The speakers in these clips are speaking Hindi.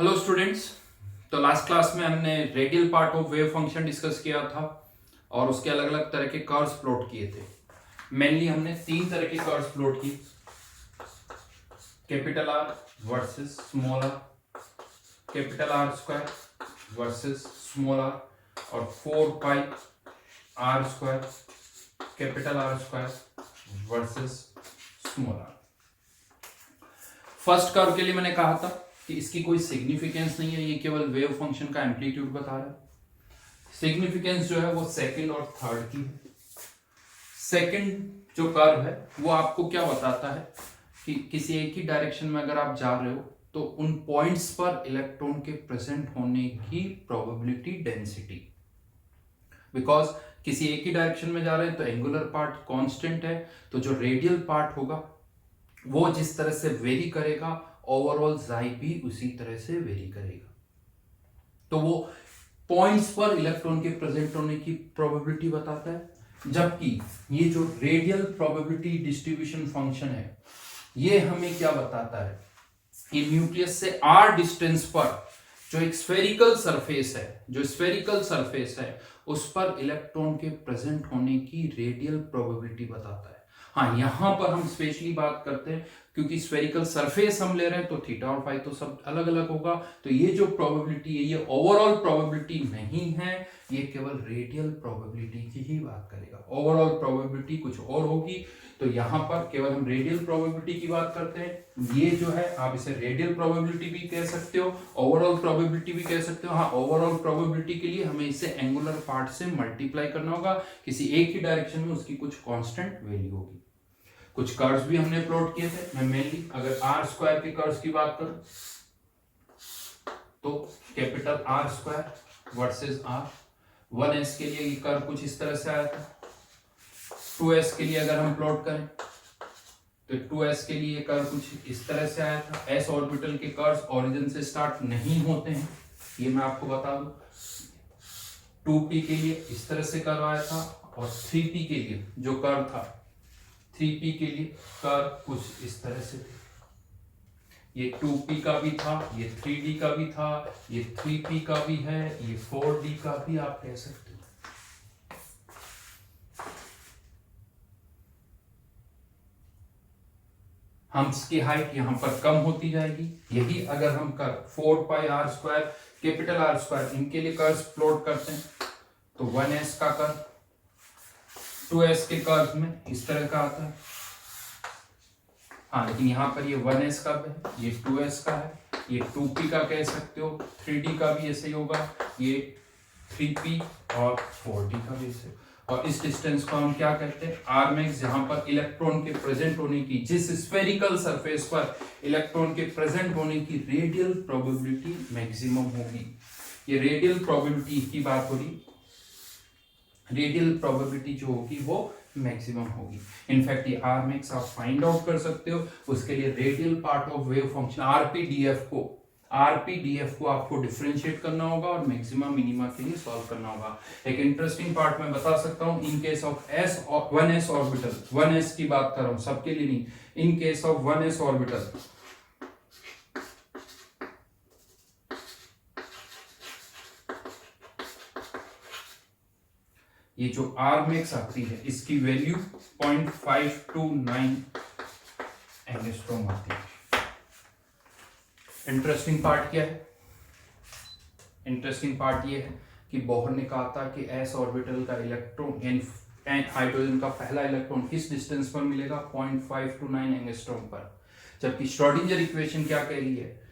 Hello students. तो लास्ट क्लास में हमने radial part of wave function discuss किया था और उसके अलग अलग तरह के कर्व्स प्लॉट किए थे। मेनली हमने तीन तरह के कर्व्स प्लॉट किए, capital R versus small R, capital R square versus small R और 4 pi R square capital R square versus small R. First curve के लिए मैंने कहा था कि इसकी कोई सिग्निफिकेंस नहीं है, ये केवल वेव फंक्शन का एम्पलीट्यूड बता रहा है। सिग्निफिकेंस जो है वो सेकंड और थर्ड की है। सेकंड जो कर्व है वो आपको क्या बताता है कि किसी एक ही डायरेक्शन में अगर आप जा रहे हो तो उन पॉइंट्स पर इलेक्ट्रॉन के प्रेजेंट होने की प्रोबेबिलिटी डेंसिटी, बिकॉज किसी एक ही डायरेक्शन में जा रहे हैं तो एंगुलर पार्ट कांस्टेंट है, तो जो रेडियल पार्ट होगा वो जिस तरह से वेरी करेगा ओवरऑल जाई भी उसी तरह से वेरी करेगा। तो वो पॉइंट्स पर इलेक्ट्रॉन के प्रेजेंट होने की प्रोबेबिलिटी बताता है, जबकि ये जो रेडियल प्रोबेबिलिटी डिस्ट्रीब्यूशन फंक्शन है ये हमें क्या बताता है कि न्यूक्लियस से आर डिस्टेंस पर जो एक स्फेरिकल सरफेस है उस पर इलेक्ट्रॉन के प्रेजेंट होने की रेडियल प्रोबेबिलिटी बताता है। हाँ, यहां पर हम स्पेशली बात करते हैं क्योंकि स्फेरिकल सरफेस हम ले रहे हैं तो थीटा और फाई तो सब अलग अलग होगा, तो ये जो प्रोबेबिलिटी है ये ओवरऑल प्रोबेबिलिटी नहीं है, ये केवल रेडियल प्रोबेबिलिटी की ही बात करेगा। ओवरऑल प्रोबेबिलिटी कुछ और होगी, तो यहां पर केवल हम रेडियल प्रोबेबिलिटी की बात करते हैं। ये जो है आप इसे रेडियल प्रोबेबिलिटी भी कह सकते हो, ओवरऑल प्रोबेबिलिटी भी कह सकते हो। हाँ, ओवरऑल प्रोबेबिलिटी के लिए हमें इसे एंगुलर पार्ट से मल्टीप्लाई करना होगा, किसी एक ही डायरेक्शन में उसकी कुछ कांस्टेंट वैल्यू होगी। कुछ कर्व्स भी हमने प्लॉट किए थे। मैं मेनली अगर आर स्क्वायर के कर्व्स की बात करूं तो capital R square versus R, 1s के लिए ये कर्व कुछ इस तरह से आया था। 2s के लिए अगर हम प्लॉट करें तो 2s के लिए कर्व कुछ इस तरह से आया था। s ऑर्बिटल के कर्व्स ओरिजिन से स्टार्ट नहीं होते हैं, ये मैं आपको बता दूं। 2p के लिए इस तरह से कर्व आया था और 3p के लिए जो कर्व था 3p के लिए कर्व कुछ इस तरह से थे। ये 2p का भी था, ये 3d का भी था, ये 3p का भी है, ये 4d का भी आप कह सकते हो। हम्स की हाइट यहां पर कम होती जाएगी। यही अगर हम कर 4 pi R square capital R square इनके लिए कर्व प्लॉट करते हैं तो 1s का कर्व 2s के कर्व में इस तरह का आता है। हाँ, लेकिन यहाँ पर ये 1s का है, ये 2s का है, ये 2p का कह सकते हो, 3d का भी ऐसे ही होगा, ये 3p और 4d का भी ऐसे। और इस डिस्टेंस को हम क्या कहते हैं, आर मैक्स, जहां पर इलेक्ट्रॉन के प्रेजेंट होने की, जिस स्फेरिकल सरफेस पर इलेक्ट्रॉन के प्रेजेंट होने की रेडियल प्रोबेबिलिटी मैक्सिमम होगी। ये रेडियल प्रोबेबिलिटी की बात हो रही, रेडियल प्रोबेबिलिटी जो होगी वो मैक्सिमम होगी। इनफैक्ट ये आर मैक्स आप फाइंड आउट कर सकते हो, उसके लिए radial part of wave function RPDF को आपको डिफरेंशिएट करना होगा और मैक्सिमम मिनिमा के लिए सॉल्व करना होगा। एक इंटरेस्टिंग पार्ट मैं बता सकता हूं, इन case of 1s orbital, 1s की बात कर रहा हूं, सबके लिए नहीं, इन केस ऑफ 1s ऑर्बिटल ये जो आर मैक्स आती है इसकी वैल्यू 0.529 एंगस्ट्रॉम आती है। इंटरेस्टिंग पार्ट क्या है, इंटरेस्टिंग पार्ट ये है कि बोहर ने कहा था कि एस ऑर्बिटल का इलेक्ट्रॉन एंड हाइड्रोजन का पहला इलेक्ट्रॉन किस डिस्टेंस पर मिलेगा, 0.529 एंगस्ट्रॉम पर, जबकि श्रोडिंगर इक्वेशन क्या कह रही है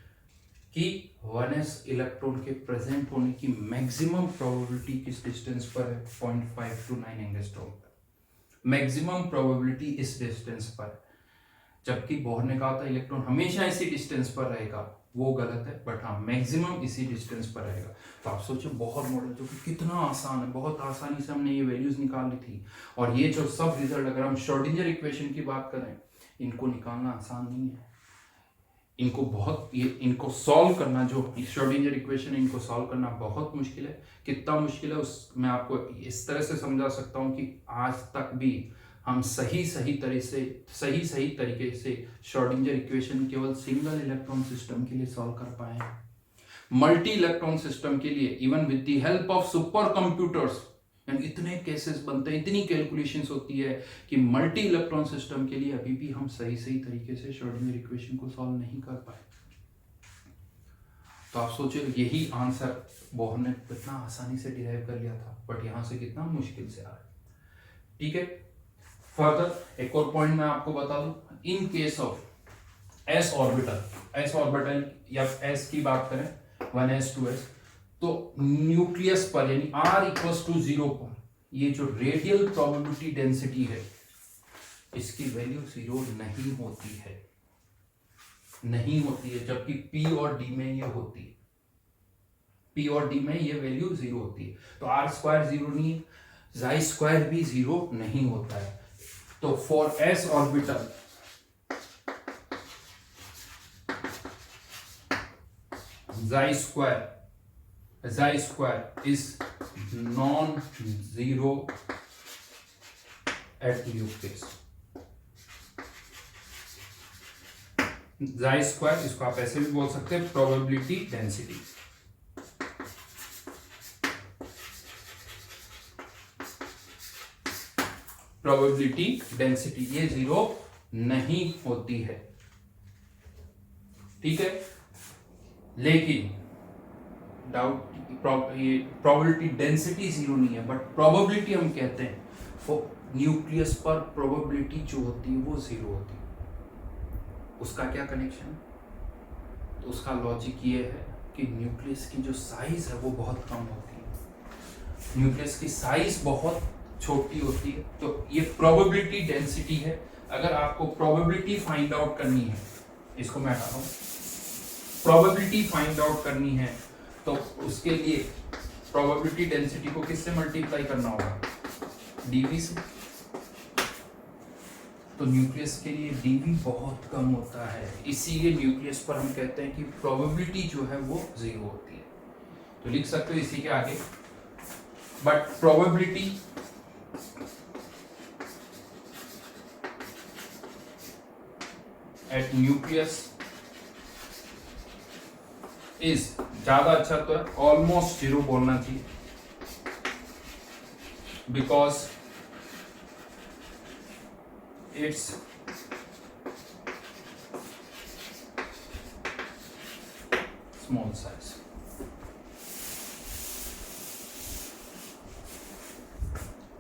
कि 1s इलेक्ट्रॉन के प्रेजेंट होने की मैक्सिमम प्रोबेबिलिटी किस डिस्टेंस पर है, 0.529 एंगस्ट्रॉम पर। मैक्सिमम प्रोबेबिलिटी इस डिस्टेंस पर है, जबकि बोहर ने कहा था इलेक्ट्रॉन हमेशा इसी डिस्टेंस पर रहेगा, वो गलत है, बट हाँ मैक्सिमम इसी डिस्टेंस पर रहेगा। तो आप सोचो बोहर मॉडल जो कि कितना आसान है, बहुत आसानी से हमने ये वैल्यूज निकाल ली थी, और ये जो सब रिजल्ट अगर हम श्रोडिंगर इक्वेशन की बात करें इनको निकालना आसान नहीं है, इनको बहुत इनको सॉल्व करना, जो श्रोडिंगर इक्वेशन है इनको सॉल्व करना बहुत मुश्किल है। कितना मुश्किल है उस मैं आपको इस तरह से समझा सकता हूँ कि आज तक भी हम सही तरीके से श्रोडिंगर इक्वेशन केवल सिंगल इलेक्ट्रॉन सिस्टम के लिए सॉल्व कर पाए हैं। मल्टी इलेक्ट्रॉन सिस्टम के लिए even with the help of super computers, यानी इतने केसेस बनते हैं, इतनी कैलकुलेशंस होती है कि मल्टी इलेक्ट्रॉन सिस्टम के लिए अभी भी हम सही तरीके से श्रोडिंगर इक्वेशन को सॉल्व नहीं कर पाए। तो आप सोचो यही आंसर बोहर ने कितना आसानी से डिराइव कर लिया था, बट यहां से कितना मुश्किल से आ रहा है। ठीक है, फर्दर एक और पॉइंट मैं आपको बता दूं, इन केस ऑफ एस ऑर्बिटल या एस की बात करें 1s 2s, तो न्यूक्लियस पर यानी r=0 पर ये जो रेडियल प्रोबेबिलिटी डेंसिटी है इसकी वैल्यू 0 नहीं होती है, जबकि p और d में ये होती है, p और d में ये वैल्यू 0 होती है। तो r² 0 नहीं है, chi² भी 0 नहीं होता है। तो for s orbital chi² is non-zero at nucleus। chi² इसको आप ऐसे भी बोल सकते हैं प्रोबेबिलिटी डेंसिटी। प्रोबेबिलिटी डेंसिटी ये 0 नहीं होती है। ठीक है, लेकिन प्रोबेबिलिटी डेंसिटी 0 नहीं है, बट प्रोबेबिलिटी हम कहते हैं फॉर न्यूक्लियस पर प्रोबेबिलिटी जो होती है वो 0 होती है। उसका क्या कनेक्शन है? तो उसका लॉजिक ये है कि न्यूक्लियस की जो साइज है वो बहुत कम होती है, न्यूक्लियस की साइज बहुत छोटी होती है। तो ये प्रोबेबिलिटी डेंसिटी है। अगर आपको प्रोबेबिलिटी फाइंड आउट करनी है, इसको मैं हटा रहा हूं, प्रोबेबिलिटी फाइंड आउट करनी है तो उसके लिए प्रोबेबिलिटी डेंसिटी को किससे मल्टीप्लाई करना होगा? डीवी से। तो न्यूक्लियस के लिए डीवी बहुत कम होता है, इसीलिए न्यूक्लियस पर हम कहते हैं कि प्रोबेबिलिटी जो है वो 0 होती है। तो लिख सकते हो इसी के आगे, but probability at nucleus is, ज्यादा अच्छा तो है ऑलमोस्ट 0 बोलना चाहिए, because it's small size.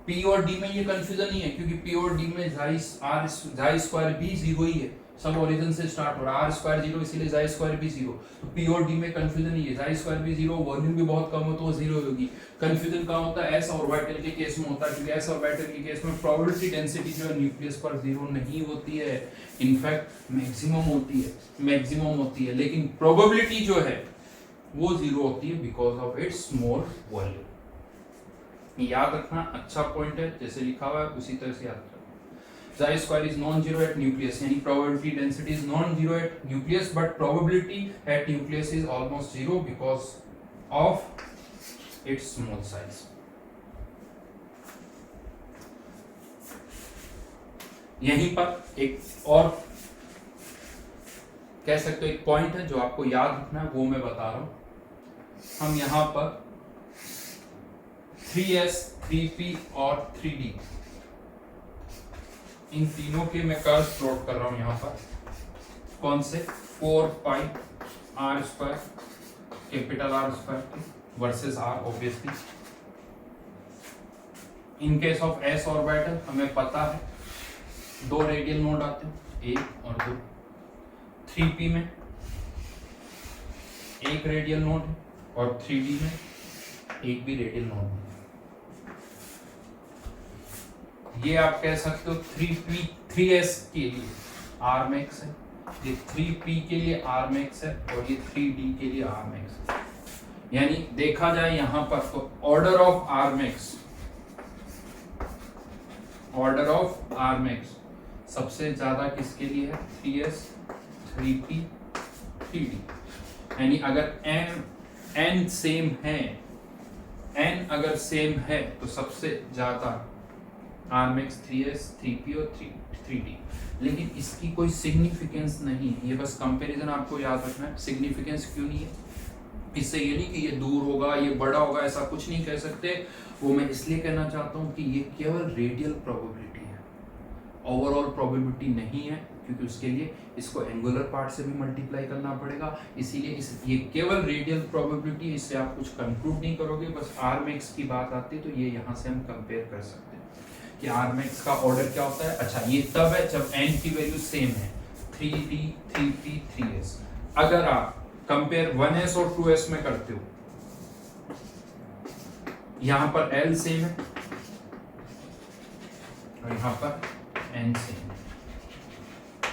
P और डी में ये कंफ्यूजन नहीं है, क्योंकि पी और डी में chi² भी 0 ही है, सब ओरिजिन से स्टार्ट हो रहा है, r² 0 इसीलिए chi² भी 0। तो p और d में कंफ्यूजन नहीं है, chi² भी 0, वॉल्यूम भी बहुत कम हो तो वो 0 होगी। कंफ्यूजन कहाँ होता है? s ऑर्बिटल के केस में होता है, क्योंकि s ऑर्बिटल के केस में प्रोबेबिलिटी डेंसिटी जो है न्यूक्लियस पर 0 नहीं होती है, इनफैक्ट मैक्सिमम होती है, लेकिन प्रोबेबिलिटी जो है वो 0 होती है because of its small volume. याद रखना, अच्छा पॉइंट है, जैसे लिखा हुआ है उसी तरह से याद रखना। chi² is non-zero at nucleus, यानी probability density is non-zero at nucleus, but probability at nucleus is almost 0 because of its small size। यहीं पर एक और कह सकते हो एक पॉइंट है जो आपको याद रखना है, वो मैं बता रहा हूं। हम यहां पर 3s 3p और 3d इन तीनों के मैं कर्व्स प्लॉट कर रहा हूं यहां पर। कौन से? 4πr² capital R² versus R obviously. In case of s orbital हमें पता है 2 रेडियल नोड आते हैं, 1 और 2। 3p में 1 रेडियल नोड है और 3d में 1 भी रेडियल नोड है। ये आप कह सकते हो 3s के लिए rmax है, ये 3p के लिए rmax है और ये 3d के लिए rmax है। यानी देखा जाए यहां पर तो ऑर्डर ऑफ rmax सबसे ज्यादा किसके लिए है? 3s 3p 3d। यानी अगर n सेम है, n अगर सेम है तो सबसे ज्यादा rmax 3s 3p और 3d। लेकिन इसकी कोई सिग्निफिकेंस नहीं है, ये बस कंपैरिजन आपको याद रखना है। सिग्निफिकेंस क्यों नहीं है? इससे ये नहीं कि ये दूर होगा, ये बड़ा होगा, ऐसा कुछ नहीं कह सकते। वो मैं इसलिए कहना चाहता हूँ कि ये केवल रेडियल प्रोबेबिलिटी है, ओवरऑल प्रोबेबिलिटी नहीं है, क्योंकि उसके लिए इसको एंगुलर पार्ट से भी मल्टीप्लाई करना पड़ेगा। इसीलिए ये केवल रेडियल प्रोबेबिलिटी, इससे आप कुछ कंक्लूड नहीं करोगे। बस आर मैक्स की बात आती है तो ये यहाँ से हम कंपेयर कर सकते हैं कि आर मैक्स का ऑर्डर क्या होता है। अच्छा, ये तब है जब एन की वैल्यू सेम है, 3D 3P 3S। अगर आप कंपेयर 1S और 2S में करते हो, यहां पर L सेम है और यहां पर N सेम है,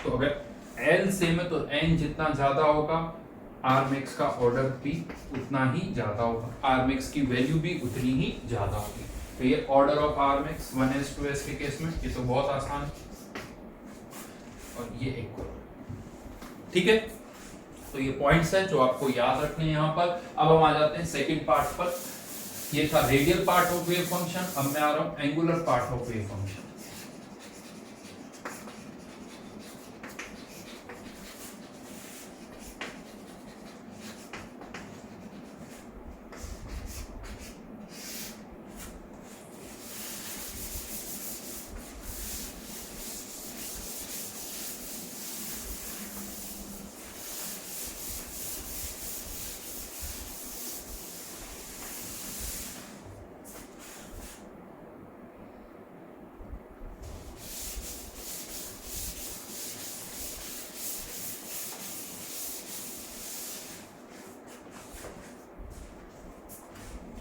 तो अगर L सेम है तो N जितना ज्यादा होगा R मैक्स का ऑर्डर भी उतना ही ज्यादा होगा, R मैक्स की वैल्यू भी उतनी ही ज्यादा होगी। तो ये order of R max 1S 2S के केस में ये तो बहुत आसान है, और ये इक्वल, ठीक है। तो ये पॉइंट्स है जो आपको याद रखने हैं यहाँ पर। अब हम आ जाते हैं सेकंड पार्ट पर। ये था radial part of wave function, अब मैं आ रहा हूं angular part of wave function.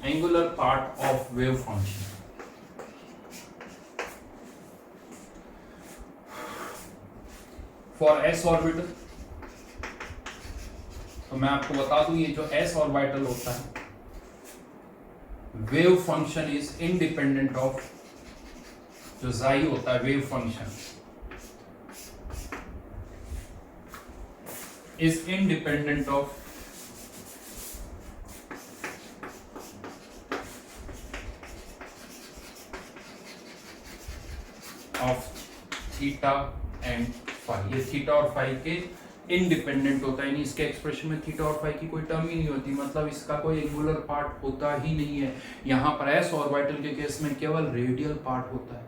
Angular part of wave function. For s orbital, तो मैं आपको बता दूं ये जो s ऑर्बिटल होता है, wave function is independent of, जो जाई होता है wave function is independent of theta and phi. ये थीटा और फाई के इंडिपेंडेंट होता है, यानी इसके एक्सप्रेशन में थीटा और फाई की कोई टर्म ही नहीं होती, मतलब इसका कोई एंगुलर पार्ट होता ही नहीं है। यहाँ पर एस ऑर्बिटल के केस में केवल रेडियल पार्ट होता है,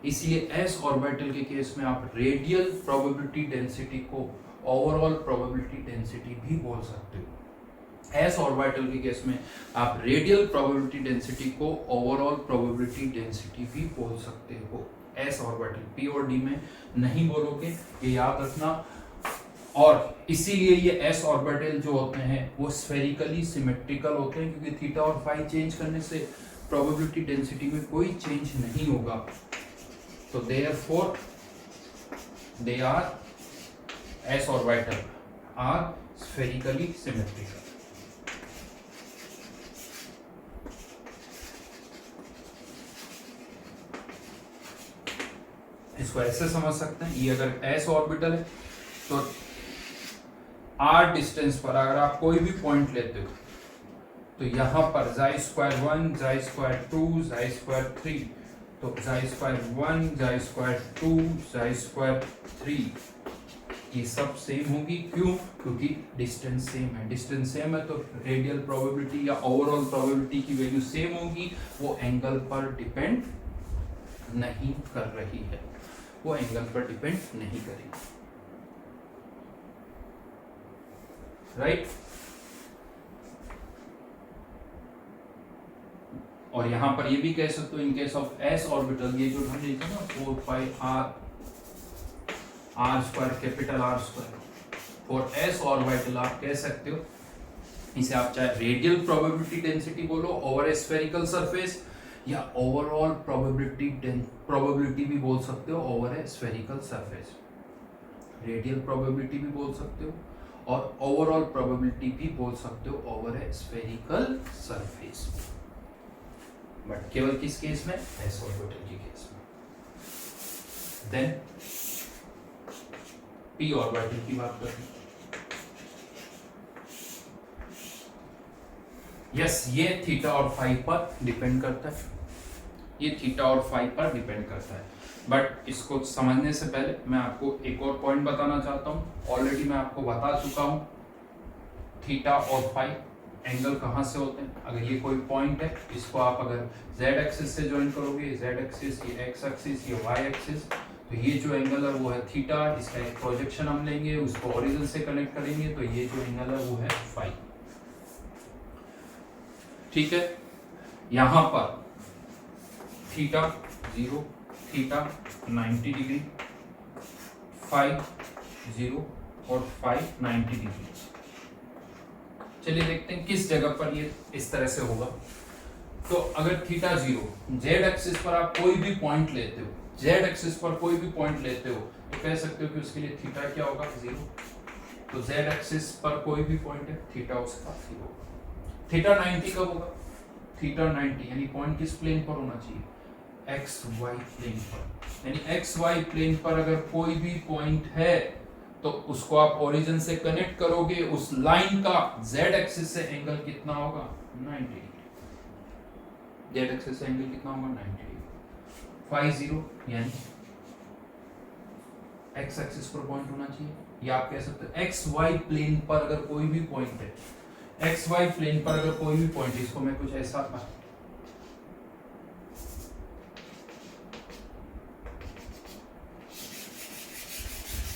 इसलिए एस ऑर्बिटल के केस में आप रेडियल प्रोबेबिलिटी डेंसिटी को ओवरऑल प्रोबेबिलिटी डेंसिटी भी बोल सकते हो। एस ऑर्बिटल के केस में आप रेडियल प्रोबेबिलिटी डेंसिटी को ओवरऑल प्रोबेबिलिटी डेंसिटी भी बोल सकते हो। एस ऑर्बिटल पी और डी में नहीं बोलोगे, ये याद रखना। और इसीलिए ये एस ऑर्बिटल जो होते हैं वो स्फेरिकली सिमेट्रिकल होते हैं, क्योंकि थीटा और फाई चेंज करने से प्रोबेबिलिटी डेंसिटी में कोई चेंज नहीं होगा। तो therefore they are, S orbital are spherically symmetrical. इसको ऐसे समझ सकते हैं, ये अगर एस ऑर्बिटल है तो आर डिस्टेंस पर अगर आप कोई भी पॉइंट लेते हो तो यहां पर जाई स्क्वायर 1, जाई स्क्वायर 2, जाई स्क्वायर 3, तो जाई स्क्वायर 1, जाई स्क्वायर 2, जाई स्क्वायर 3 ये सब सेम होगी। क्यों? क्योंकि डिस्टेंस सेम है। डिस्टेंस सेम है तो रेडियल प्रोबेबिलिटी या ओवरऑल प्रोबेबिलिटी की वैल्यू सेम होगी, वो एंगल पर डिपेंड नहीं कर रही है, वो एंगल पर डिपेंड नहीं करेगी, राइट। और यहां पर ये भी कह सकते हो in case of S orbital, ये जो हमने लिखा ना 4 pi R square, capital R square, for s orbital आप कह सकते हो, इसे आप चाहे रेडियल प्रोबेबिलिटी डेंसिटी बोलो ओवर ए स्फेरिकल सरफेस, या ओवरऑल प्रोबेबिलिटी भी बोल सकते हो over a spherical surface. Radial probability भी बोल सकते हो और ओवरऑल प्रोबेबिलिटी भी बोल सकते हो over a spherical surface, but केवल किस केस में? एस ऑर्बिटल के केस में। देन पी ऑर्बिटल की बात करते हैं। यस, ये थीटा और फाई पर डिपेंड करता है, ये थीटा और फाई पर डिपेंड करता है, बट इसको समझने से पहले मैं आपको एक और पॉइंट बताना चाहता हूँ। ऑलरेडी मैं आपको बता चुका हूँ थीटा और फाई एंगल कहाँ से होते हैं? अगर ये कोई पॉइंट है, इसको आप अगर z एक्सिस से ज्वाइन करोगे, z एक्सिस, ये x एक्सिस, ये y एक्सिस, तो ये जो एंगल है वो है थीटा। इसका एक प्रोजेक्शन हम लेंगे, उसको ओरिजिन से कनेक्ट करेंगे, तो ये जो एंगल है वो है फाई। ठीक है, यहां पर थीटा 0, थीटा 90 डिग्री, फाई 0 और फाई 90 डिग्री। चलिए देखते हैं किस जगह पर ये इस तरह से होगा। तो अगर थीटा 0, जेड एक्सिस पर आप कोई भी पॉइंट लेते हो, जेड एक्सिस पर कोई भी पॉइंट लेते हो, तो कह सकते हो कि उसके लिए थीटा क्या होगा? 0। तो जेड एक्सिस पर कोई भी पॉइंट है, थीटा उसका 0 होगा। थीटा 90 कब होगा? थीटा 90 यानी पॉइंट किस प्लेन पर होना चाहिए? एक्स वाई प्लेन पर। यानी एक्स वाई प्लेन पर अगर कोई भी पॉइंट है तो उसको आप ओरिजिन से कनेक्ट करोगे, उस लाइन का जेड एक्सिस से एंगल कितना होगा? 90 डिग्री। जेड एक्सिस से एंगल कितना होगा? 90 डिग्री। फाई 0 यानी एक्स एक्सिस पर पॉइंट होना चाहिए, या आप कह सकते हो एक्स वाई प्लेन पर अगर कोई भी पॉइंट है, एक्स वाई प्लेन पर अगर कोई भी पॉइंट, इसको मैं कुछ ऐसा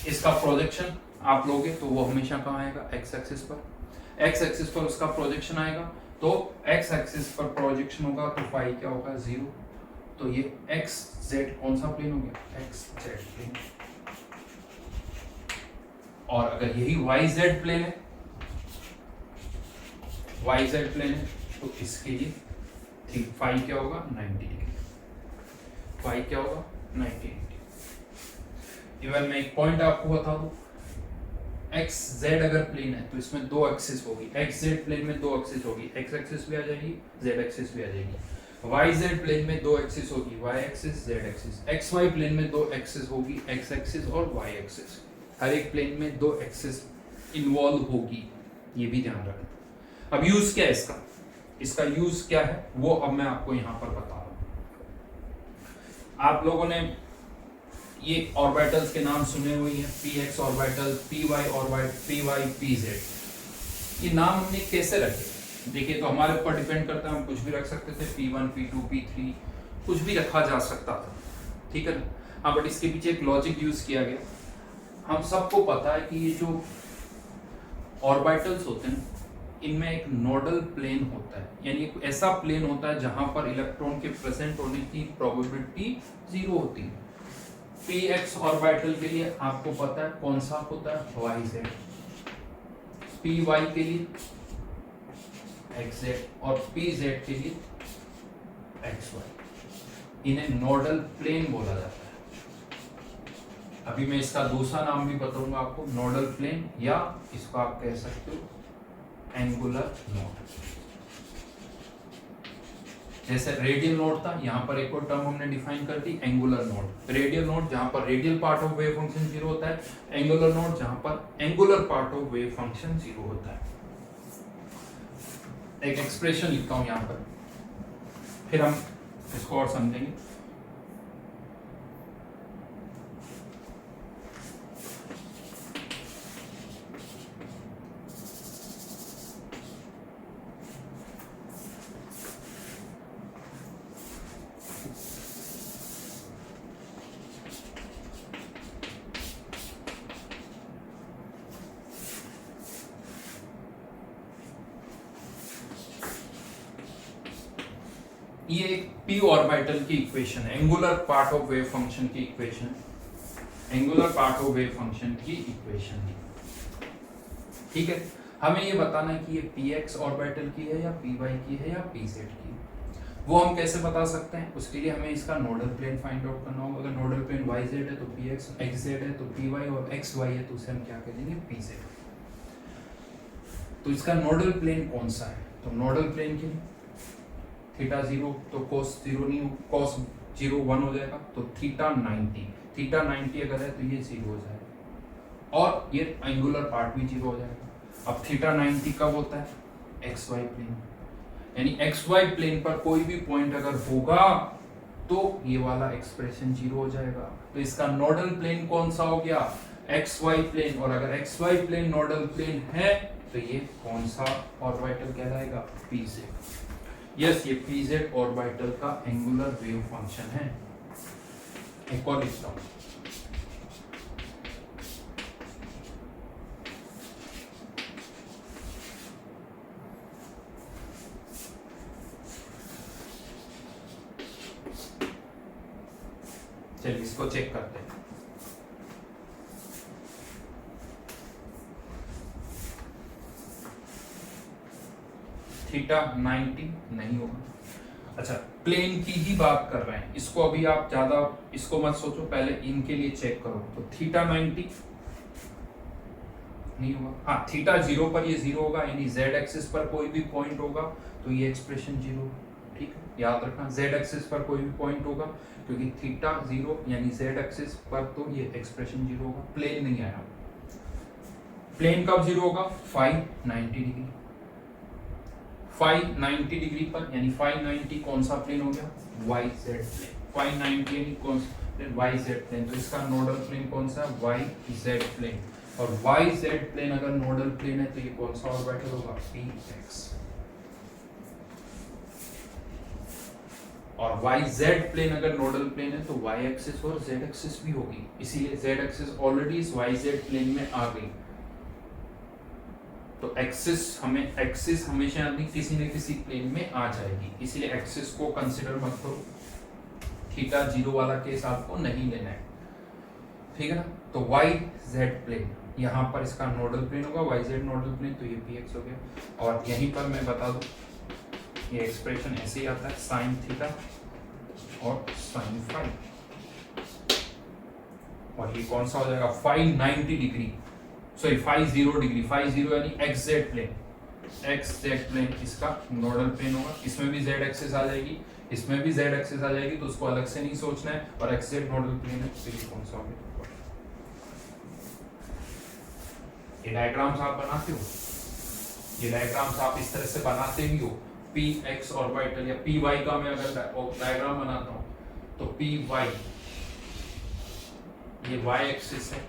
इसका प्रोजेक्शन आप लोगे तो वो हमेशा कहाँ आएगा? एक्स एक्सिस पर। एक्स एक्सिस पर उसका प्रोजेक्शन आएगा, तो एक्स एक्सिस पर प्रोजेक्शन होगा तो फाई क्या होगा? 0। तो ये एक्स जेड कौन सा प्लेन हो गया? X Z plane. और अगर यही वाई जेड प्लेन है, वाई जेड प्लेन है, तो इसके लिए फाई क्या होगा? 90 डिग्री। फाई क्या होगा? 90 डिग्री। इवन मैं एक पॉइंट आपको बता दूं, एक्स जेड अगर प्लेन है तो इसमें दो एक्सिस होगी। एक्स जेड प्लेन में दो एक्सिस होगी, एक्स एक्सिस भी आ जाएगी, जेड एक्सिस भी आ जाएगी। वाई जेड प्लेन में दो एक्सिस होगी, Y axis, Z axis. X Y plane में दो एक्सिस होगी, एक्स एक्सिस और वाई एक्सिस। हर एक प्लेन में दो एक्सिस इन्वॉल्व होगी, ये भी ध्यान रखना। अब यूज क्या है इसका? इसका यूज क्या है वो अब मैं आपको यहां पर बता रहा हूं। आप लोगों ने ये ऑर्बिटल्स के नाम सुने हुए हैं, px orbital, py orbital, py, pz। ये नाम हमने कैसे रखे? देखिए, तो हमारे ऊपर डिपेंड करता है, हम कुछ भी रख सकते थे, p1, p2, p3, कुछ भी रखा जा सकता था, ठीक है ना? हाँ, बट इसके पीछे एक लॉजिक यूज किया गया। हम सबको पता है कि ये जो ऑर्बिटल्स होते हैं इनमें एक नोडल प्लेन होता है, यानी एक ऐसा प्लेन होता है जहां पर इलेक्ट्रॉन के प्रेजेंट होने की प्रोबेबिलिटी 0 होती है। px ऑर्बिटल के लिए आपको पता है कौन सा होता है? yz। py के लिए xz और pz के लिए xy। इन्हें नोडल प्लेन बोला जाता है। अभी मैं इसका दूसरा नाम भी बताऊंगा आपको, नोडल प्लेन, या इसको आप कह सकते हो एंगुलर नोड। जैसे रेडियल नोड था, यहाँ पर एक और टर्म हमने डिफाइन कर दी, एंगुलर नोड। रेडियल नोड जहां पर radial part of wave function 0 होता है, एंगुलर नोड जहां पर angular part of wave function 0 होता है। एक एक्सप्रेशन लिखता हूं यहां पर, फिर हम इसको और समझेंगे। ये एक p ऑर्बिटल की इक्वेशन है, angular part of wave function की equation, angular part of wave function की इक्वेशन है, ठीक है। हमें ये बताना है कि ये px ऑर्बिटल की है या py की है या pz की है। वो हम कैसे बता सकते हैं? उसके लिए हमें इसका नोडल प्लेन फाइंड आउट करना होगा। अगर नोडल प्लेन yz है तो px, xz है तो py और xy है तो उसे हम क्या कह देंगे? pz। तो इसका नोडल प्लेन कौन सा है? तो नोडल प्लेन के लिए थीटा 0 तो cos 0 नहीं, cos 0 1 हो जाएगा, तो थीटा 90, थीटा 90 अगर है तो ये 0 हो जाएगा और ये एंगुलर पार्ट भी 0 हो जाएगा। अब थीटा 90 कब होता है? एक्स वाई प्लेन, यानी एक्स वाई प्लेन पर कोई भी पॉइंट अगर होगा तो ये वाला एक्सप्रेशन 0 हो जाएगा। तो इसका नोडल प्लेन कौन सा हो गया? एक्स वाई प्लेन, और अगर X Y plane nodal plane है तो ये कौन सा ऑर्बिटल कहलाएगा? पीजेड। यस, ये पीजेड ऑर्बिटल का एंगुलर वेव फंक्शन है। एक और लिखता हूं, चलिए इसको चेक करते हैं। थीटा 90 नहीं होगा। अच्छा, प्लेन की ही बात कर रहे हैं, इसको अभी आप ज्यादा इसको मत सोचो, पहले इनके लिए चेक करो। तो थीटा 90 नहीं होगा। हाँ, थीटा 0 पर ये 0 होगा, यानी z एक्सिस पर कोई भी पॉइंट होगा तो ये एक्सप्रेशन 0। ठीक है, याद रखना, z एक्सिस पर कोई भी पॉइंट होगा, क्योंकि थीटा 0 यानी z एक्सिस पर तो ये एक्सप्रेशन 0 होगा। प्लेन नहीं आया। प्लेन कब 0 होगा? फाई 90 डिग्री, फाई 90 डिग्री पर, यानी फाई 90 कौन सा प्लेन हो गया? Y Z plane. फाई 90 यानी कौन सा प्लेन? Y Z plane. तो इसका नोडल प्लेन कौन सा? Y Z plane. और वाई जेड प्लेन अगर नोडल प्लेन है तो ये कौन सा ऑर्बिटल होगा? P X. और वाई जेड प्लेन अगर नोडल प्लेन है तो वाई एक्सिस और जेड एक्सिस भी होगी, इसीलिए जेड एक्सिस ऑलरेडी इस वाई जेड प्लेन में आ गई। तो एक्सिस हमेशा किसी न किसी प्लेन में आ जाएगी, इसीलिए एक्सिस को कंसिडर मत करो। थीटा 0 वाला केस आपको नहीं लेना है, ठीक है ना। तो वाई जेड प्लेन, यहाँ पर इसका नोडल प्लेन होगा वाई जेड नोडल प्लेन, तो ये पी एक्स हो गया। और यहीं पर मैं बता दूं, ये एक्सप्रेशन ऐसे ही आता है, साइन थीटा और साइन फाई। और ये कौन सा हो जाएगा? Phi 90 degree, sorry phi 0 degree. Phi 0 यानी X Z plane, X Z plane इसका नोडल प्लेन होगा। इसमें भी जेड एक्सिस आ जाएगी, इसमें भी जेड एक्सिस आ जाएगी, तो उसको अलग से नहीं सोचना है। और एक्स जेड नोडल प्लेन है, तो ये कौन सा होगा? ये डायग्राम्स आप बनाते हो, ये डायग्राम्स आप इस तरह से बनाते भी हो। पी एक्स ऑर्बिटल या पी वाई का मैं अगर डायग्राम बनाता हूं तो पी वाई, ये वाई एक्सिस है,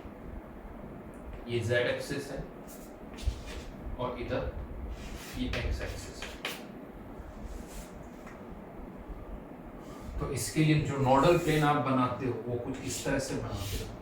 ये z एक्सिस है, और इधर ये x एक्सिस है। तो इसके लिए जो नोडल प्लेन आप बनाते हो वो कुछ इस तरह से बनाते हो।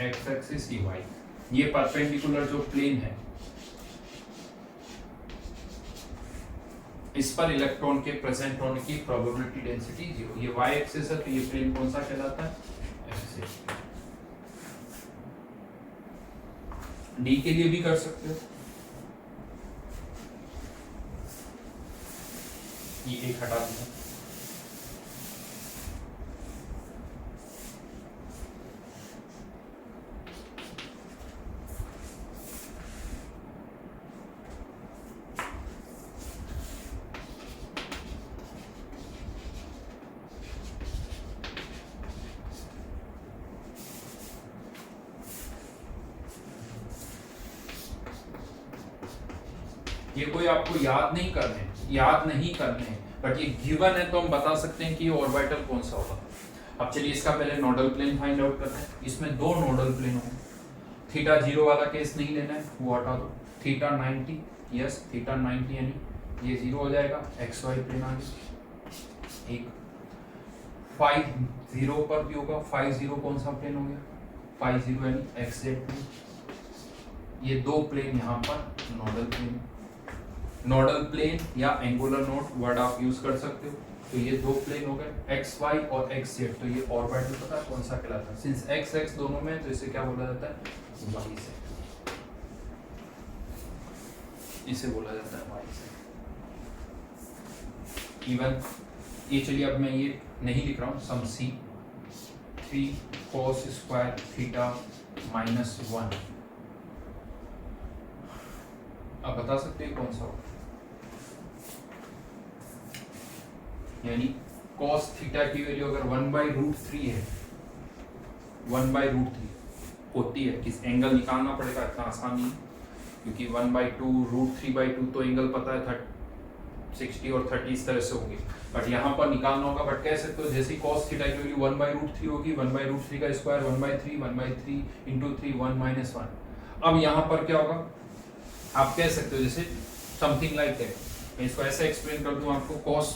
एक्स एक्सिस y, ये परपेंडिकुलर जो प्लेन है इस पर इलेक्ट्रॉन के प्रेजेंट होने की प्रोबेबिलिटी डेंसिटी 0। ये y एक्सिस है, तो ये प्लेन कौन सा कहलाता है? एक्सिस। डी के लिए भी कर सकते हो, ये एक हटा दूंगा। ये कोई आपको याद नहीं करने, बट ये गिवन है तो हम बता सकते हैं कि ये ऑर्बिटल कौन सा होगा। अब चलिए इसका पहले नोडल प्लेन फाइंड आउट करते हैं। इसमें दो नोडल प्लेन होंगे, थीटा 0 वाला केस नहीं लेना है, वो हटा दो। थीटा 90, यस थीटा 90 यानी ये 0 हो जाएगा, एक्स वाई प्लेन आ गया। एक फाई 0 पर भी होगा, फाई 0 कौन सा प्लेन हो गया? फाई 0 यानी एक्स जेड प्लेन। ये दो प्लेन यहाँ पर नोडल प्लेन, नोडल प्लेन या एंगुलर नोड वर्ड आप यूज कर सकते हो। तो ये दो प्लेन हो गए एक्स वाई और एक्स जेड। तो ये ऑर्बिटल पता है कौन सा कहलाता है? सिंस एक्स एक्स दोनों में, तो इसे क्या बोला जाता है? वाई से, इसे बोला जाता है वाई से। इवन ये चलिए अब मैं ये नहीं लिख रहा हूँ, सम C 3 cos स्क्वायर थीटा -1। आप बता सकते हैं कौन सा होगा? यानी cos थीटा की वैल्यू अगर 1/√3 है, 1/√3 होती है, किस एंगल निकालना पड़ेगा, इतना आसान नहीं, क्योंकि 1/2 √3/2 तो एंगल पता है 60 और 30 इस तरह से होंगे, बट यहाँ पर निकालना होगा। बट कह सकते हो जैसे cos थीटा की वैल्यू 1/√3 होगी, 1/√3 का स्क्वायर 1/3 इंटू 3 1 - 1। अब यहाँ पर क्या होगा, आप कह सकते हो जैसे समथिंग लाइक दैट, मैं इसको ऐसे एक्सप्लेन कर दूं आपको, cos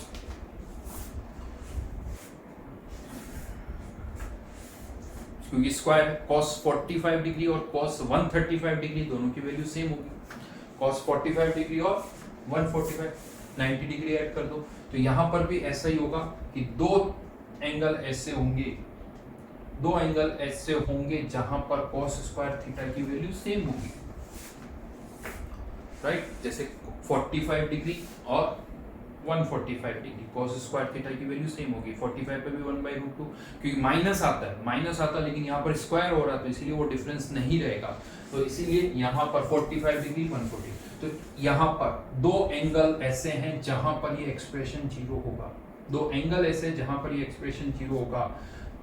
क्योंकि स्क्वायर cos 45 डिग्री और cos 135 डिग्री दोनों की वैल्यू सेम होगी, cos 45 डिग्री और 145 90 डिग्री ऐड कर दो, तो यहां पर भी ऐसा ही होगा कि दो एंगल ऐसे होंगे जहां पर cos स्क्वायर थीटा की वैल्यू सेम होगी, राइट। जैसे 45 डिग्री और 145 डिग्री cos स्क्वायर थीटा की वैल्यू सेम होगी, 45 पे भी 1/√2, क्योंकि माइनस आता है लेकिन यहाँ पर स्क्वायर हो रहा है तो इसीलिए वो डिफरेंस नहीं रहेगा, तो इसीलिए यहाँ पर 45 डिग्री 140, तो यहाँ पर दो एंगल ऐसे हैं जहां पर ये एक्सप्रेशन जीरो होगा, दो एंगल ऐसे हैं जहां पर ये एक्सप्रेशन जीरो होगा।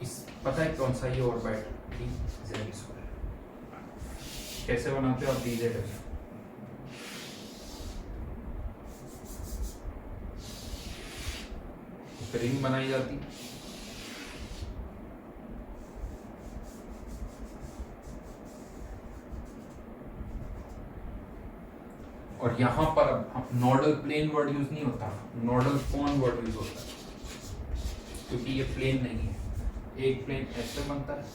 इस पता है कौन सा ये ऑर्बिट dz², कैसे बनाते हो आप dz? रिंग बनाई जाती, और यहां पर अब नोडल प्लेन वर्ड यूज नहीं होता, नोडल कौन वर्ड यूज होता है, क्योंकि ये प्लेन नहीं है, एक प्लेन ऐसे बनता है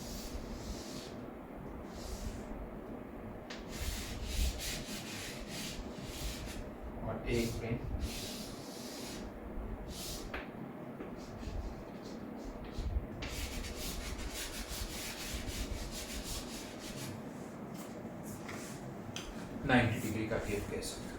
और एक प्लेन डिग्री का केव कह सकते हैं।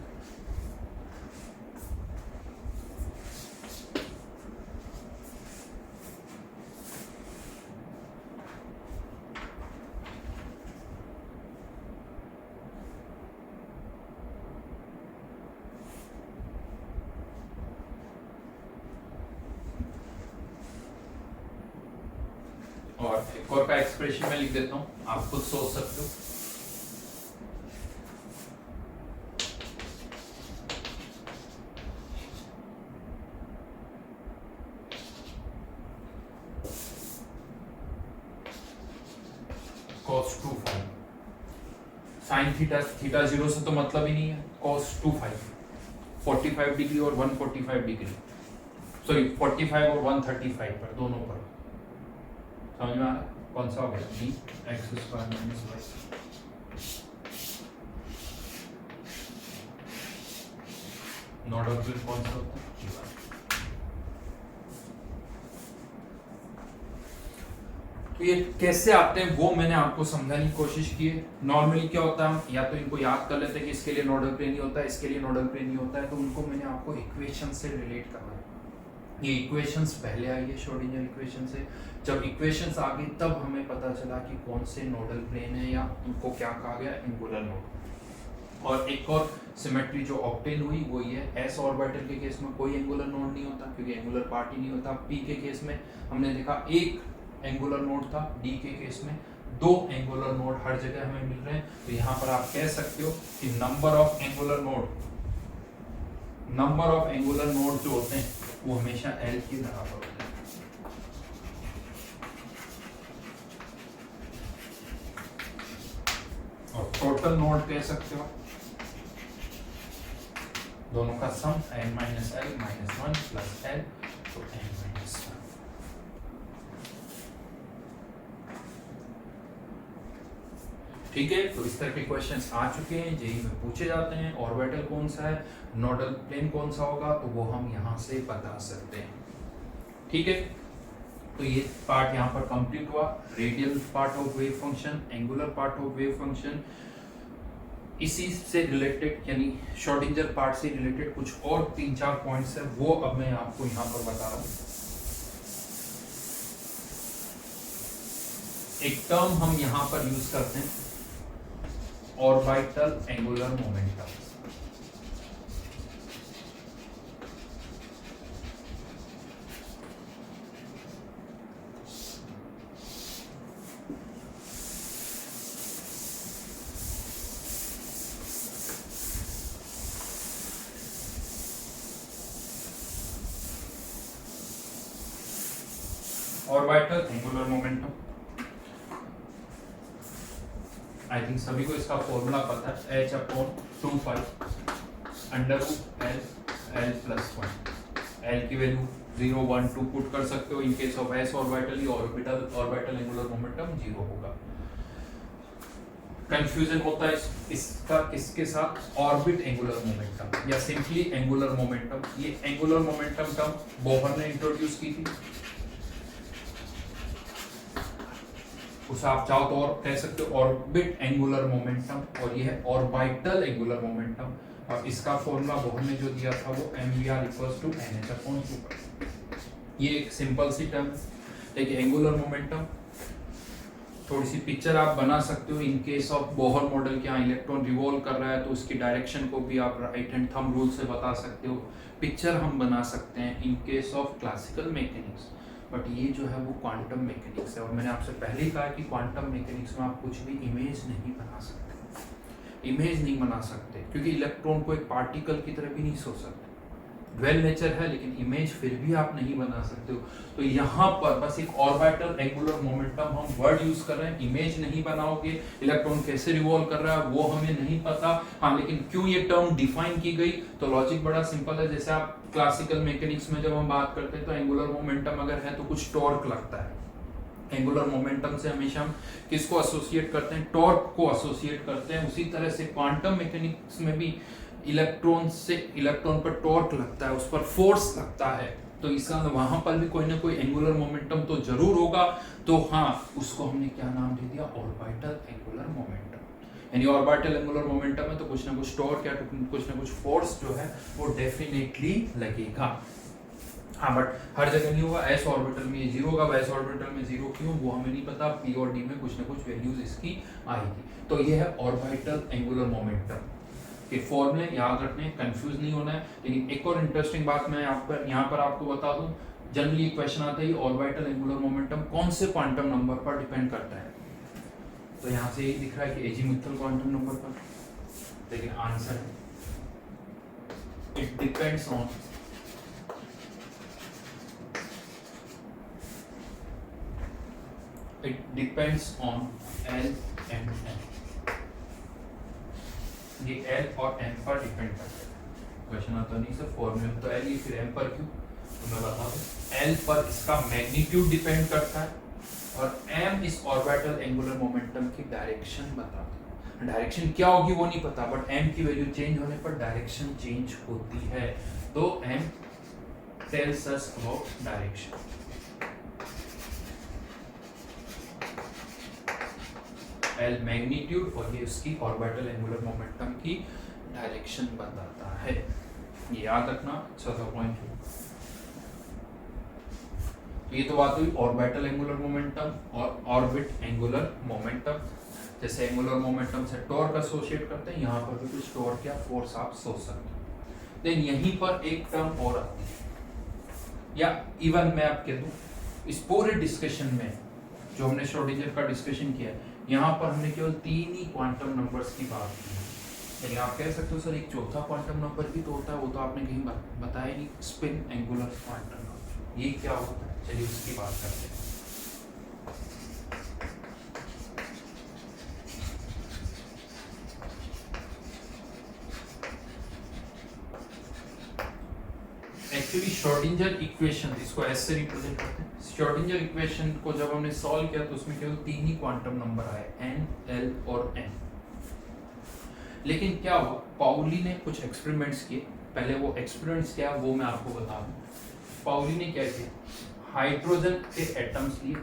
और एक और का एक्सप्रेशन मैं लिख देता हूं, आप खुद सोच सकते हो। cos 2 साइन थीटा 0 से तो मतलब ही नहीं है, cos 2 45 डिग्री और 145 डिग्री, सॉरी 45 और 135 पर, दोनों पर समझ में आ रहा है कौन सा हो गया, b x² - y। Not object कौन सा होता है, तो ये कैसे आते हैं वो मैंने आपको समझाने की कोशिश की है। नॉर्मली क्या होता है, या तो इनको याद कर लेते हैं कि इसके लिए नोडल प्लेन ही होता है, इसके लिए नोडल प्लेन ही होता है, तो उनको मैंने आपको इक्वेशन से रिलेट करना है। ये इक्वेशंस पहले आई है श्रोडिंगर इक्वेशन से, जब इक्वेशंस आ गई तब हमें पता चला कि कौन से नोडल प्लेन है, या उनको क्या कहा गया, एंगुलर नोड। और एक और सिमेट्री जो ऑब्टेन हुई वो ये, एस ऑर्बिटल के केस में कोई एंगुलर नोड नहीं होता क्योंकि एंगुलर पार्ट ही नहीं होता। पी के केस में हमने देखा एक एंगुलर नोड था, डी के केस में दो एंगुलर नोड हर जगह हमें मिल रहे हैं। तो यहाँ पर आप कह सकते हो कि नंबर ऑफ एंगुलर नोड जो होते हैं वो हमेशा एल के बराबर होते हैं। और टोटल नोड कह सकते हो दोनों का सम n - l - 1 प्लस l, तो n - 1। ठीक है, तो इस तरह के क्वेश्चंस आ चुके हैं, जेईई में पूछे जाते हैं। ऑर्बिटल कौन सा है, नोडल प्लेन कौन सा होगा, तो वो हम यहाँ से बता सकते हैं। ठीक है, तो ये पार्ट यहाँ पर कंप्लीट हुआ। Radial part of wave function, angular part of wave function, इसी से रिलेटेड यानी श्रोडिंगर पार्ट से रिलेटेड कुछ और 3-4 पॉइंट्स है, वो अब मैं आपको यहाँ पर बता रहा हूँ। एक टर्म हम यहां पर यूज करते हैं orbital angular momentum. Orbital angular momentum, I think सभी को इसका फॉर्मूला पता है, h/2 under root L L plus 1। L की वैल्यू 0 1 2 पुट कर सकते हो। In case of S orbital orbital angular momentum 0 होगा। कंफ्यूजन होता है इसका किसके साथ, ऑर्बिट एंगुलर मोमेंटम या सिंपली एंगुलर मोमेंटम। ये एंगुलर मोमेंटम टर्म बोहर ने इंट्रोड्यूस की थी, उसे आप चाहो तो और कह सकते हो ऑर्बिट एंगुलर मोमेंटम, और ये है ऑर्बिटल एंगुलर मोमेंटम। और इसका फॉर्मूला बोहर ने जो दिया था वो mvr = nh/2। ये एक सिंपल सी टर्म है, लेकिन एंगुलर मोमेंटम थोड़ी सी पिक्चर आप बना सकते हो। In case of Bohr model के यहाँ इलेक्ट्रॉन रिवॉल्व कर रहा है तो उसकी डायरेक्शन को भी आप राइट हैंड थंब रूल से बता सकते हो। पिक्चर हम बना सकते हैं इन case of classical mechanics, but ये जो है वो क्वांटम मैकेनिक्स है। और मैंने आपसे पहले ही कहा कि क्वांटम मैकेनिक्स में आप कुछ भी इमेज नहीं बना सकते, इमेज नहीं बना सकते, क्योंकि इलेक्ट्रॉन को एक पार्टिकल की तरह भी नहीं सोच सकते। ड्वेल नेचर है, लेकिन इमेज फिर भी आप नहीं बना सकते हो। तो यहाँ पर बस एक ऑर्बिटल एंगुलर मोमेंटम हम वर्ड यूज कर रहे हैं, इमेज नहीं बनाओगे। इलेक्ट्रॉन कैसे रिवॉल्व कर रहा है वो हमें नहीं पता, हाँ, लेकिन क्यों ये टर्म डिफाइन की गई, तो लॉजिक बड़ा सिंपल है। जैसे आप क्लासिकल मैकेनिक्स में जब हम बात करते हैं तो एंगुलर मोमेंटम अगर है तो कुछ टॉर्क लगता है। एंगुलर मोमेंटम से हमेशा हम किसको एसोसिएट करते हैं, टॉर्क को एसोसिएट करते हैं। उसी तरह से क्वांटम मैकेनिक्स में भी इलेक्ट्रॉन पर टॉर्क लगता है, उस पर फोर्स लगता है, तो इसका वहां पर भी कोई ना कोई एंगुलर मोमेंटम तो जरूर होगा। तो हाँ, उसको हमने क्या नाम दे दिया, ऑर्बिटल एंगुलर मोमेंटम। यानी ऑर्बिटल एंगुलर मोमेंटम है तो कुछ ना कुछ टॉर्क या कुछ ना कुछ फोर्स जो है वो डेफिनेटली लगेगा। हाँ, बट हर जगह नहीं होगा। एस ऑर्बिटल में ये 0 होगा, एस ऑर्बिटल में 0 क्यों वो हमें नहीं पता। पी और डी में कुछ ना कुछ वैल्यूज इसकी आएगी। तो ये है ऑर्बिटल एंगुलर मोमेंटम के फॉर्मूले याद रखने, कंफ्यूज नहीं होना है। लेकिन एक और इंटरेस्टिंग बात मैं यहाँ पर आपको बता दूं, जनरली क्वेश्चन आता है ऑर्बिटल एंगुलर मोमेंटम कौन से क्वांटम नंबर पर डिपेंड करता है। तो यहाँ से यही दिख रहा है कि एजीमुथल क्वांटम नंबर पर, लेकिन आंसर है it depends on L and M। ये L और M पर डिपेंड करता है। क्वेश्चन आता नहीं सर फॉर्मूला तो L ही, फिर M पर क्यों, तो मैं बता दूं L पर इसका मैग्नीट्यूड डिपेंड करता है और M इस ऑर्बिटल एंगुलर मोमेंटम की डायरेक्शन बताता है। डायरेक्शन क्या होगी वो नहीं पता, बट M की वैल्यू चेंज होने पर डायरेक्शन चेंज होती है। तो M tells us about direction. L magnitude और ये उसकी ऑर्बिटल एंगुलर मोमेंटम की डायरेक्शन बताता है। ये याद रखना, अच्छा सा पॉइंट है। ये तो बात हुई ऑर्बिटल एंगुलर मोमेंटम और ऑर्बिट एंगुलर मोमेंटम। जैसे एंगुलर मोमेंटम से टॉर्क एसोसिएट करते हैं, यहाँ पर भी कुछ टॉर्क या फोर्स आप सोच सकते हैं। देन यहीं पर एक टर्म और आती है, या इवन मैं आप कह दूं इस पूरे डिस्कशन में जो हमने श्रोडिंगर का डिस्कशन किया है, यहाँ पर हमने केवल 3 ही क्वांटम नंबर्स की बात की है। यानी आप कह सकते हो सर एक चौथा क्वांटम नंबर भी तो होता है, वो तो आपने कहीं बताया नहीं, स्पिन एंगुलर क्वांटम नंबर। ये क्या होता है, चलिए उसकी बात करते हैं। एक्चुअली श्रोडिंगर इक्वेशन, इसको ऐसे रिप्रेजेंट करते हैं। श्रोडिंगर इक्वेशन को जब हमने सॉल्व किया तो उसमें केवल 3 ही क्वांटम नंबर आए, n, l और m। लेकिन क्या हुआ, पाउली ने कुछ एक्सपेरिमेंट्स किए। पहले वो एक्सपेरिमेंट्स क्या वो मैं आपको बता दूं। पाउली ने क्या किया, हाइड्रोजन के एटम्स लिए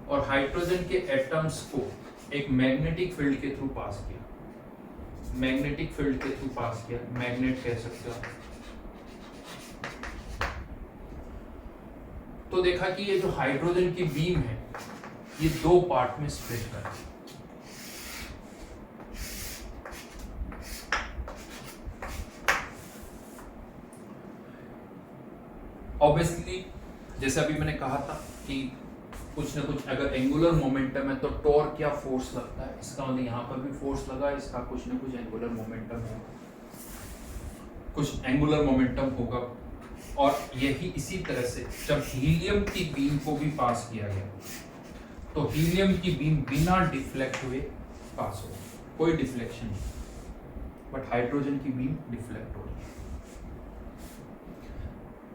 और हाइड्रोजन के एटम्स को एक मैग्नेटिक फील्ड के थ्रू पास किया। मैग्नेटिक फील्ड के थ्रू पास किया, मैग्नेट कह सकते हो। तो देखा कि ये जो हाइड्रोजन की बीम है ये दो पार्ट में स्प्लिट करें। ऑब्वियसली जैसे अभी मैंने कहा था कि कुछ ना कुछ अगर एंगुलर मोमेंटम है तो टॉर्क या फोर्स लगता है, इसका मतलब यहाँ पर भी फोर्स लगा, इसका कुछ ना कुछ एंगुलर मोमेंटम होगा, कुछ एंगुलर मोमेंटम होगा। और यही इसी तरह से जब हीलियम की बीम को भी पास किया गया तो हीलियम की बीम बिना डिफ्लेक्ट हुए पास हो, कोई डिफ्लेक्शन नहीं, बट हाइड्रोजन की बीम डिफ्लेक्ट हो रही है।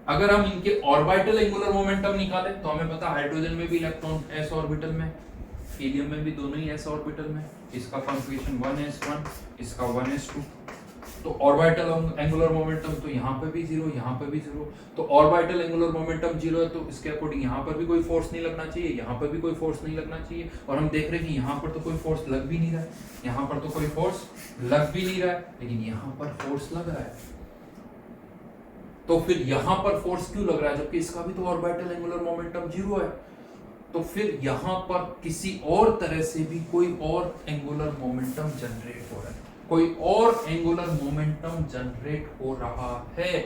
अगर हम इनके ऑर्बिटल एंगुलर मोमेंटम निकाले तो हमें पता हाइड्रोजन में भी इलेक्ट्रॉन s ऑर्बिटल में, हीलियम में भी दोनों ही s ऑर्बिटल में, इसका कॉन्फिगरेशन 1s1, इसका 1s2। तो ऑर्बिटल एंगुलर मोमेंटम तो यहाँ पे भी जीरो, यहाँ पे भी जीरो। तो ऑर्बिटल एंगुलर मोमेंटम जीरो है तो इसके अकॉर्डिंग यहाँ पर भी कोई फोर्स नहीं लगना चाहिए, यहाँ पर भी कोई फोर्स नहीं लगना चाहिए। और हम देख रहे हैं कि यहाँ पर तो कोई फोर्स लग भी नहीं रहा है, यहाँ पर तो कोई फोर्स लग भी नहीं रहा है, लेकिन यहाँ पर फोर्स लग रहा है। तो फिर यहां पर फोर्स क्यों लग रहा है जबकि इसका भी तो ऑर्बिटल एंगुलर मोमेंटम जीरो है? तो फिर यहां पर किसी और तरह से भी कोई और एंगुलर मोमेंटम जनरेट हो रहा है, कोई और एंगुलर मोमेंटम जनरेट हो रहा है।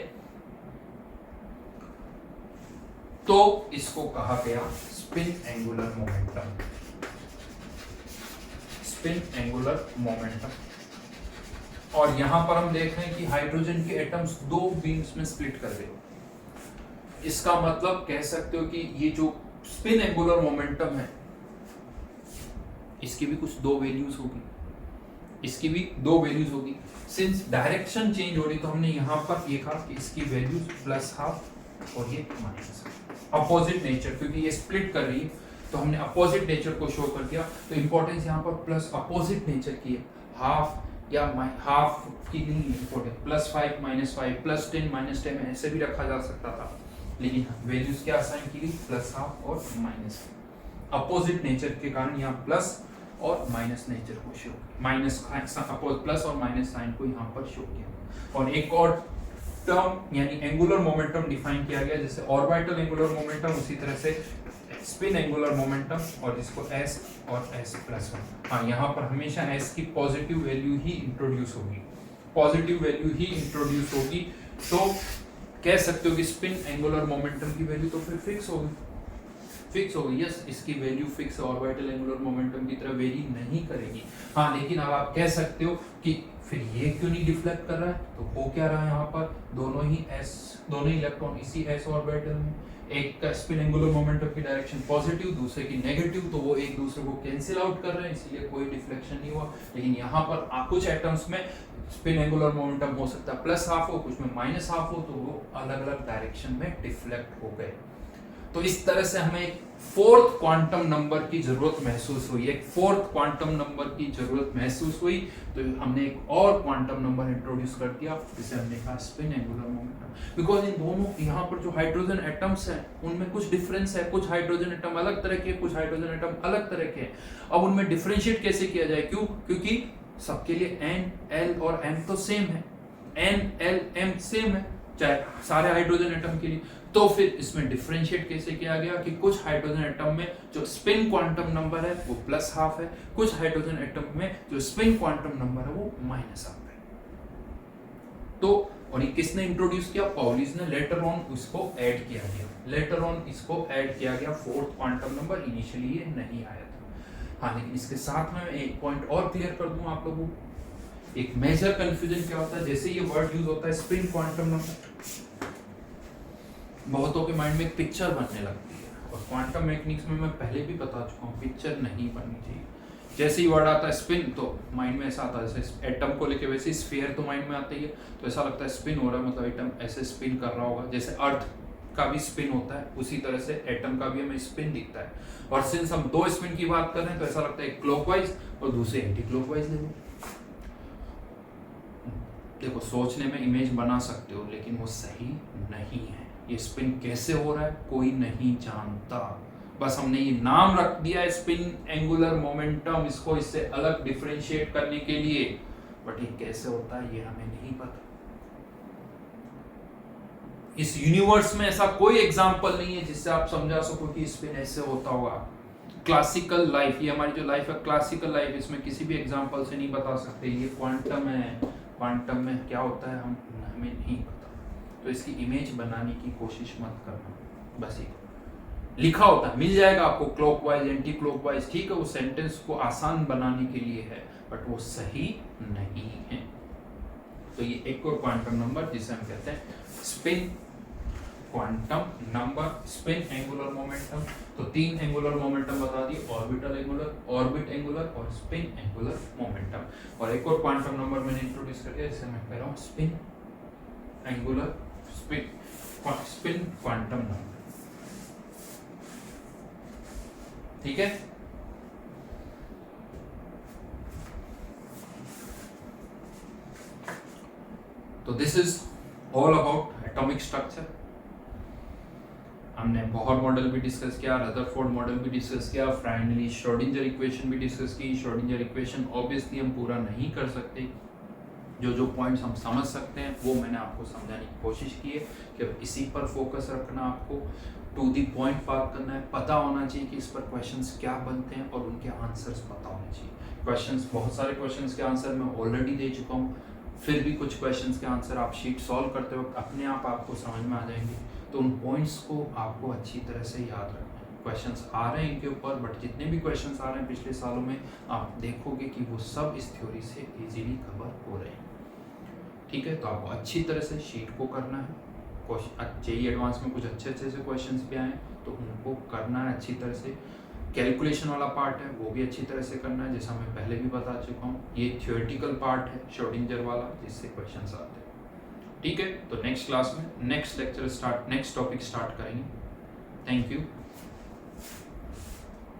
तो इसको कहा गया spin angular momentum, spin angular momentum. और यहां पर हम देख रहे हैं कि हाइड्रोजन के एटम्स दो बीम्स में स्प्लिट कर गए। इसका मतलब कह सकते हो कि ये जो स्पिन एंगुलर मोमेंटम है इसकी भी कुछ दो वैल्यूज होगी, इसकी भी दो वैल्यूज होगी। सिंस डायरेक्शन चेंज हो रही तो हमने यहां पर लिखा कि इसकी वैल्यूज +½ और ये -½ अपोजिट नेचर, क्योंकि ये स्प्लिट कर रही है तो हमने अपोजिट नेचर को शो कर दिया। तो इंपॉर्टेंस यहां पर प्लस अपोजिट नेचर की है, हाफ या हाफ की नहीं इंपॉर्टेंट, +5 -5 +10 -10 ऐसे भी रखा जा सकता था, लेकिन वैल्यूज क्या असाइन की गई +½ और माइनस। अपोजिट नेचर के कारण यहाँ प्लस और माइनस नेचर को शो, माइनस प्लस और माइनस साइन को यहाँ पर शो किया। और एक और टर्म यानी एंगुलर मोमेंटम डिफाइन किया गया, जैसे ऑर्बिटल एंगुलर मोमेंटम उसी तरह से स्पिन एंगुलर मोमेंटम, और इसको s और s+1। हाँ, यहाँ पर हमेशा s की पॉजिटिव वैल्यू ही इंट्रोड्यूस होगी, पॉजिटिव वैल्यू ही इंट्रोड्यूस होगी। तो कह सकते हो कि स्पिन एंगुलर मोमेंटम की वैल्यू तो फिर फिक्स होगी, फिक्स होगी। यस, इसकी value fix orbital angular momentum की तरह वेरी नहीं करेगी। हाँ, लेकिन अब आप कह सकते हो कि फिर ये क्यों नहीं डिफ्लेक्ट कर रहा है, तो हो क्या रहा है यहाँ पर दोनों ही इलेक्ट्रॉन इसी s ऑर्बिटल में, एक का स्पिन एंगुलर मोमेंटम की डायरेक्शन पॉजिटिव, दूसरे की नेगेटिव, तो वो एक दूसरे को कैंसिल आउट कर रहे हैं, इसलिए कोई डिफ्लेक्शन नहीं हुआ। लेकिन यहाँ पर कुछ एटम्स में स्पिन एंगुलर मोमेंटम हो सकता है +½ हो, कुछ में -½ हो, तो वो अलग अलग डायरेक्शन में डिफ्लेक्ट हो गए। तो इस तरह से हमें एक फोर्थ क्वांटम नंबर की जरूरत महसूस हुई, एक फोर्थ क्वांटम नंबर की जरूरत महसूस हुई। तो हमने एक और क्वांटम नंबर इंट्रोड्यूस कर दिया, जिसे हमने कहा spin angular momentum. Because in दोनों यहाँ पर जो हाइड्रोजन एटम्स हैं उनमें कुछ डिफरेंस है, कुछ हाइड्रोजन एटम अलग तरह के, कुछ हाइड्रोजन एटम अलग तरह के। अब उनमें डिफरेंशिएट कैसे किया जाए, क्यों? क्योंकि सबके लिए N, L और M तो सेम है, N, L, M सेम है चाहे सारे हाइड्रोजन एटम के लिए। तो फिर इसमें डिफरेंशिएट कैसे किया गया कि कुछ हाइड्रोजन एटम में जो स्पिन क्वांटम नंबर है वो +½ है, कुछ हाइड्रोजन एटम में जो स्पिन क्वांटम नंबर है वो -½ है। तो और ये किसने इंट्रोड्यूस किया? पॉलिस ने। लेटर ऑन इसको ऐड किया गया, लेटर ऑन इसको ऐड किया गया फोर्थ क्वांटम नंबर, इनिशियली ये नहीं आया था। हाँ, लेकिन इसके साथ में एक पॉइंट और क्लियर कर दूं आप लोगों को। एक मेजर कंफ्यूजन क्या होता है, जैसे ये वर्ड यूज होता है स्पिन क्वांटम नंबर, बहुतों के माइंड में एक पिक्चर बनने लगती है, और क्वांटम मैकेनिक्स में मैं पहले भी बता चुका हूँ पिक्चर नहीं बननी चाहिए। जैसे ही वर्ड आता है स्पिन तो माइंड में ऐसा आता है, जैसे एटम को लेके वैसे स्फीयर तो माइंड में आता ही है, तो ऐसा लगता है स्पिन हो रहा है, मतलब एटम ऐसे स्पिन कर रहा होगा। जैसे अर्थ का भी स्पिन होता है उसी तरह से एटम का भी हमें स्पिन दिखता है। और सिंस हम दो स्पिन की बात कर रहे हैं तो ऐसा लगता है एक क्लॉकवाइज और दूसरे एंटी क्लॉकवाइज ले लो। देखो, सोचने में इमेज बना सकते हो, लेकिन वो सही नहीं है। ये स्पिन कैसे हो रहा है कोई नहीं जानता, बस हमने ये नाम रख दिया है स्पिन एंगुलर मोमेंटम, इसको इससे अलग डिफरेंशिएट करने के लिए, बट ये कैसे होता है ये हमें नहीं पता। इस यूनिवर्स में ऐसा कोई एग्जाम्पल नहीं है जिससे आप समझा सको कि स्पिन ऐसे होता होगा। क्लासिकल लाइफ, ये हमारी जो लाइफ है क्लासिकल लाइफ, इसमें किसी भी एग्जांपल से नहीं बता सकते। ये क्वांटम है, क्वांटम में क्या होता है हमें नहीं पता, तो इसकी इमेज बनाने की कोशिश मत करना। बस ये लिखा होता है, मिल जाएगा आपको क्लॉकवाइज एंटी क्लॉकवाइज, ठीक है, वो सेंटेंस को आसान बनाने के लिए है, बट वो सही नहीं है। तो ये एक और क्वांटम नंबर जिसे हम कहते हैं spin quantum number, spin angular momentum. तो 3 एंगुलर मोमेंटम बता दिए, ऑर्बिटल एंगुलर, ऑर्बिट एंगुलर और स्पिन एंगुलर मोमेंटम। और एक और क्वांटम नंबर मैंने इंट्रोड्यूस कर दिया, जिसे मैं कह रहा हूँ spin angular, spin quantum number, ठीक है। तो this is all about atomic structure. हमने बोहर मॉडल भी डिस्कस किया, रदरफोर्ड मॉडल भी डिस्कस किया, फाइनली श्रोडिंगर इक्वेशन भी डिस्कस की। श्रोडिंगर इक्वेशन ऑब्वियसली हम पूरा नहीं कर सकते, जो पॉइंट्स हम समझ सकते हैं वो मैंने आपको समझाने की कोशिश की है कि इसी पर फोकस रखना, आपको टू दी पॉइंट बात करना है, पता होना चाहिए कि इस पर क्वेश्चंस क्या बनते हैं और उनके आंसर्स पता होने चाहिए। क्वेश्चंस, बहुत सारे क्वेश्चंस के आंसर मैं ऑलरेडी दे चुका हूँ, फिर भी कुछ क्वेश्चंस के आंसर आप शीट सॉल्व करते वक्त अपने आप आपको समझ में आ जाएंगे। तो उन पॉइंट्स को आपको अच्छी तरह से याद रखना है। क्वेश्चंस आ रहे हैं इनके ऊपर, बट जितने भी क्वेश्चंस आ रहे हैं पिछले सालों में, आप देखोगे कि वो सब इस थ्योरी से इजीली कवर हो रहे हैं, ठीक है। तो आपको अच्छी तरह से शीट को करना है। जेईई एडवांस में कुछ अच्छे से क्वेश्चंस भी आए तो उनको करना है अच्छी तरह से। कैलकुलेशन वाला पार्ट है वो भी अच्छी तरह से करना है, जैसा मैं पहले भी बता चुका हूँ। ये थ्योरेटिकल पार्ट है श्रोडिंगर वाला, जिससे क्वेश्चंस आते हैं, ठीक है। तो नेक्स्ट क्लास में next lecture start, next topic start करेंगे। Thank you.